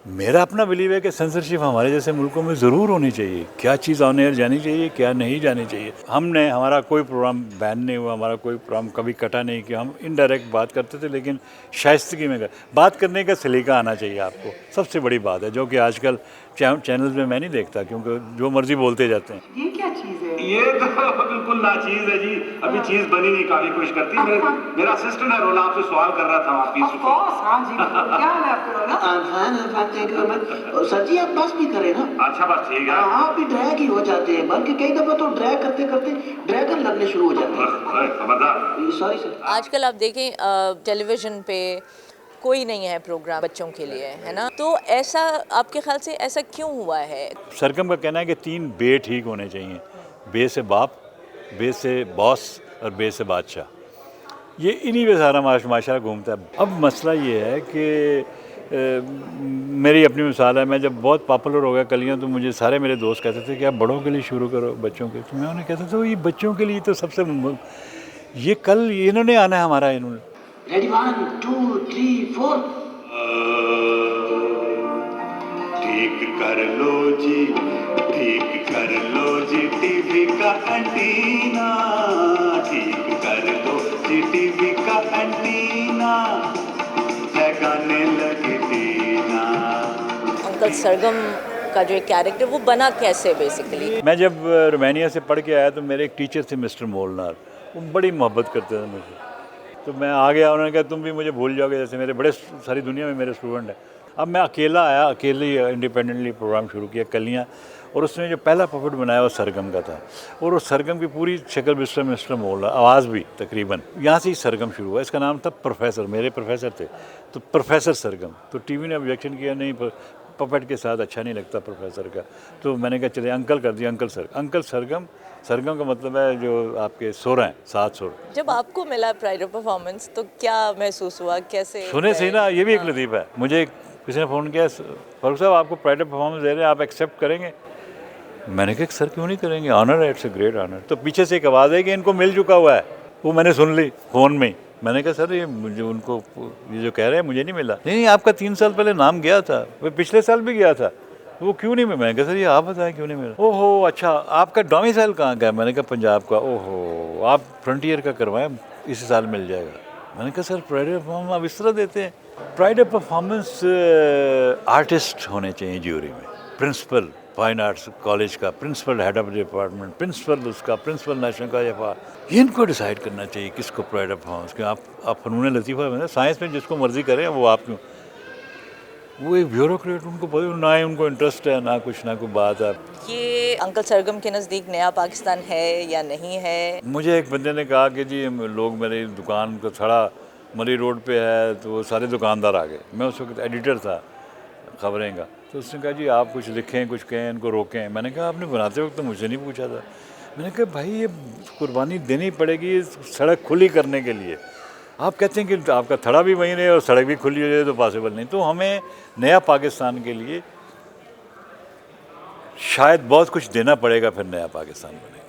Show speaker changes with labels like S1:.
S1: मेरा अपना बिलीव है कि सेंसरशिप हमारे जैसे मुल्कों में ज़रूर होनी चाहिए। क्या चीज़ ऑन एयर जानी चाहिए, क्या नहीं जानी चाहिए। हमारा कोई प्रोग्राम बैन नहीं हुआ, हमारा कोई प्रोग्राम कभी कटा नहीं कि हम इनडायरेक्ट बात करते थे, लेकिन शाइस्तगी में बात करने का सलीका आना चाहिए आपको, सबसे बड़ी बात है, जो कि आजकल चैनल्स में मैं नहीं देखता, क्योंकि जो मर्जी बोलते जाते हैं।
S2: ये क्या चीज़ है?
S3: ये तो बिल्कुल नाचीज है जी। अभी चीज बनी नहीं, काफी कोशिश करती है। मेरा असिस्टेंट है रोला, आपसे सवाल कर रहा था आपकी।
S2: Of course, हाँ जी, बिल्कुल। क्या हाल है आपका रोला?
S4: सर जी आप बस भी करें ना।
S3: अच्छा बस ठीक है।
S4: हाँ आप भी ड्रैग ही हो जाते हैं, बल्कि कई दफा तो ड्रैग करते करते ड्रैगन लगने शुरू हो जाते हैं।
S3: खबरदार।
S4: Sorry sir.
S5: आजकल आप देखें टेलीविज़न पे कोई नहीं है प्रोग्राम बच्चों के लिए, है ना? तो ऐसा आपके ख्याल से ऐसा क्यों हुआ है?
S1: सरगम का कहना है कि 3 बे ठीक होने चाहिए। बे से बाप, बे से बॉस और बे से बादशाह। ये इन्हीं पे सारा माशरा घूमता है। अब मसला ये है कि मेरी अपनी मिसाल है, मैं जब बहुत पॉपुलर हो गया कलियाँ, तो मुझे सारे मेरे दोस्त कहते थे कि आप बड़ों के लिए शुरू करो, बच्चों के। तो मैं उन्हें कहता था ये बच्चों के लिए तो सबसे ये कल इन्होंने आना है हमारा, इन्होंने।
S4: रेडी 1 2 3 4।
S3: ठीक कर लो जी, ठीक कर लो जी टीवी का एंटीना, ठीक कर लो जी टीवी का एंटीना, है गाने लगे दीना।
S5: अंकल सरगम का जो एक कैरेक्टर वो बना कैसे बेसिकली?
S1: मैं जब रोमानिया से पढ़ के आया तो मेरे एक टीचर थे मिस्टर मोलनार, वो बड़ी मोहब्बत करते थे मुझे। तो मैं आ गया, उन्होंने कहा तुम भी मुझे भूल जाओगे, जैसे मेरे बड़े सारी दुनिया में मेरे स्टूडेंट हैं। अब मैं अकेला आया, अकेले इंडिपेंडेंटली प्रोग्राम शुरू किया कलियाँ, और उसने जो पहला पपेट बनाया वो सरगम का था, और वो सरगम की पूरी शक्ल मिस्टर मोलनार, आवाज़ भी तकरीबन यहाँ से ही सरगम शुरू हुआ। इसका नाम था प्रोफेसर, मेरे प्रोफेसर थे, तो प्रोफेसर सरगम। तो टीवी ने ऑब्जेक्शन किया, नहीं पपेट के साथ अच्छा नहीं लगता प्रोफेसर का, तो मैंने कहा चले अंकल कर दिया, अंकल सरगम। सरगम का मतलब है जो आपके सुर हैं, 7 सुर।
S5: जब आपको मिला प्राइड ऑफ परफॉर्मेंस तो क्या महसूस हुआ, कैसे?
S1: सुने सही ना, ये भी एक लतीफ़ है। मुझे किसी ने फ़ोन किया, फारूक साहब आपको प्राइड ऑफ परफॉर्मेंस दे रहे हैं, आप एक्सेप्ट करेंगे? मैंने कहा सर क्यों नहीं करेंगे, ऑनर है, इट्स अ ग्रेट ऑनर। तो पीछे से एक आवाज़ है कि इनको मिल चुका हुआ है, वो मैंने सुन ली फ़ोन में ही। मैंने कहा सर ये मुझे उनको ये जो कह रहे हैं मुझे नहीं मिला। नहीं आपका 3 साल पहले नाम गया था, वो पिछले साल भी गया था, वो क्यों नहीं मिला? मैंने कहा सर ये आप बताएं क्यों नहीं मिला। ओहो अच्छा, आपका डोमिसाइल कहाँ का है? मैंने कहा पंजाब का। ओहो आप फ्रंटियर का करवाएं, इसी साल मिल जाएगा। मैंने कहा सर प्राइड ऑफ परफॉर्मेंस आप इस तरह देते हैं? प्राइड ऑफ परफॉर्मेंस आर्टिस्ट होने चाहिए ज्यूरी में, प्रिंसिपल फाइन आर्ट्स कॉलेज का, principal head of department, principal उसका, प्रिंसिपल नेशनल का, या ये इनको डिसाइड करना चाहिए किसको प्राइड ऑफ परफॉर्मेंस। कि आप फनून लतीफ़ा में साइंस में जिसको मर्जी करें वो आप क्यों, वो एक ब्यूरोक्रेट, उनको पता ना ही उनको इंटरेस्ट है ना कुछ, ना कोई बात है।
S5: ये अंकल सरगम के नज़दीक नया पाकिस्तान है या नहीं है?
S1: मुझे एक बंदे ने कहा कि जी लोग मेरी दुकान को खड़ा मरी रोड पे है, तो वो सारे दुकानदार आ गए। मैं उस वक्त एडिटर था खबरें का, तो उसने कहा जी आप कुछ लिखें, कुछ कहें, इनको रोकें। मैंने कहा आपने बनाते वक्त तो मुझे नहीं पूछा था। मैंने कहा भाई ये कुर्बानी देनी पड़ेगी सड़क खुली करने के लिए। आप कहते हैं कि आपका थड़ा भी वहीं रहे और सड़क भी खुली हो जाए, तो पॉसिबल नहीं। तो हमें नया पाकिस्तान के लिए शायद बहुत कुछ देना पड़ेगा, फिर नया पाकिस्तान बनेगा।